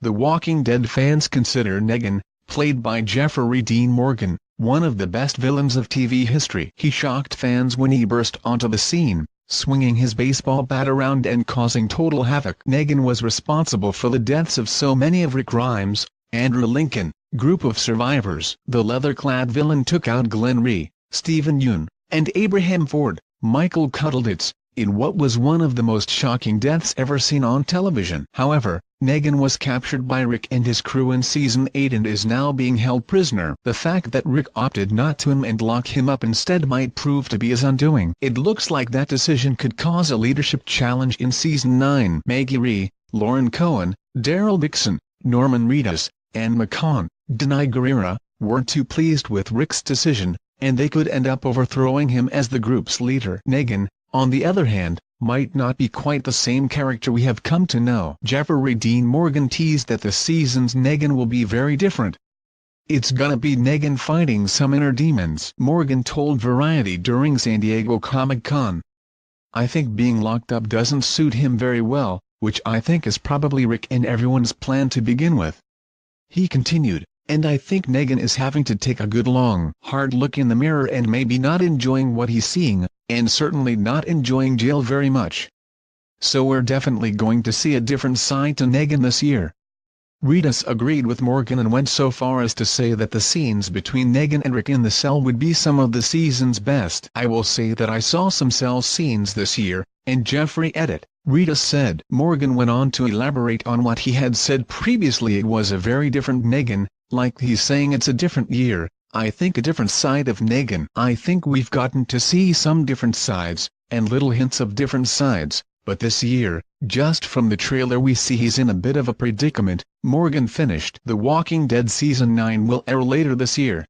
The Walking Dead fans consider Negan, played by Jeffery Dean Morgan, one of the best villains of TV history. He shocked fans when he burst onto the scene, swinging his baseball bat around and causing total havoc. Negan was responsible for the deaths of so many of Rick Grimes, Andrew Lincoln, group of survivors. The leather-clad villain took out Glenn Rhee, Stephen Yeun, and Abraham Ford, Michael Cudlitz, in what was one of the most shocking deaths ever seen on television. However, Negan was captured by Rick and his crew in Season 8 and is now being held prisoner. The fact that Rick opted not to and lock him up instead might prove to be his undoing. It looks like that decision could cause a leadership challenge in Season 9. Maggie Rhee, Lauren Cohen, Daryl Dixon, Norman Reedus, and McCann, Denai Guerrera, weren't too pleased with Rick's decision, and they could end up overthrowing him as the group's leader. Negan, on the other hand, might not be quite the same character we have come to know. Jeffery Dean Morgan teased that the season's Negan will be very different. "It's gonna be Negan fighting some inner demons," Morgan told Variety during San Diego Comic-Con. "I think being locked up doesn't suit him very well, which I think is probably Rick and everyone's plan to begin with." He continued, "And I think Negan is having to take a good long, hard look in the mirror and maybe not enjoying what he's seeing, and certainly not enjoying jail very much. So we're definitely going to see a different side to Negan this year." Reedus agreed with Morgan and went so far as to say that the scenes between Negan and Rick in the cell would be some of the season's best. "I will say that I saw some cell scenes this year, and Jeffrey edit," Reedus said. Morgan went on to elaborate on what he had said previously. "It was a very different Negan, like he's saying it's a different year. I think a different side of Negan. I think we've gotten to see some different sides, and little hints of different sides, but this year, just from the trailer we see he's in a bit of a predicament," Morgan finished. The Walking Dead Season 9 will air later this year.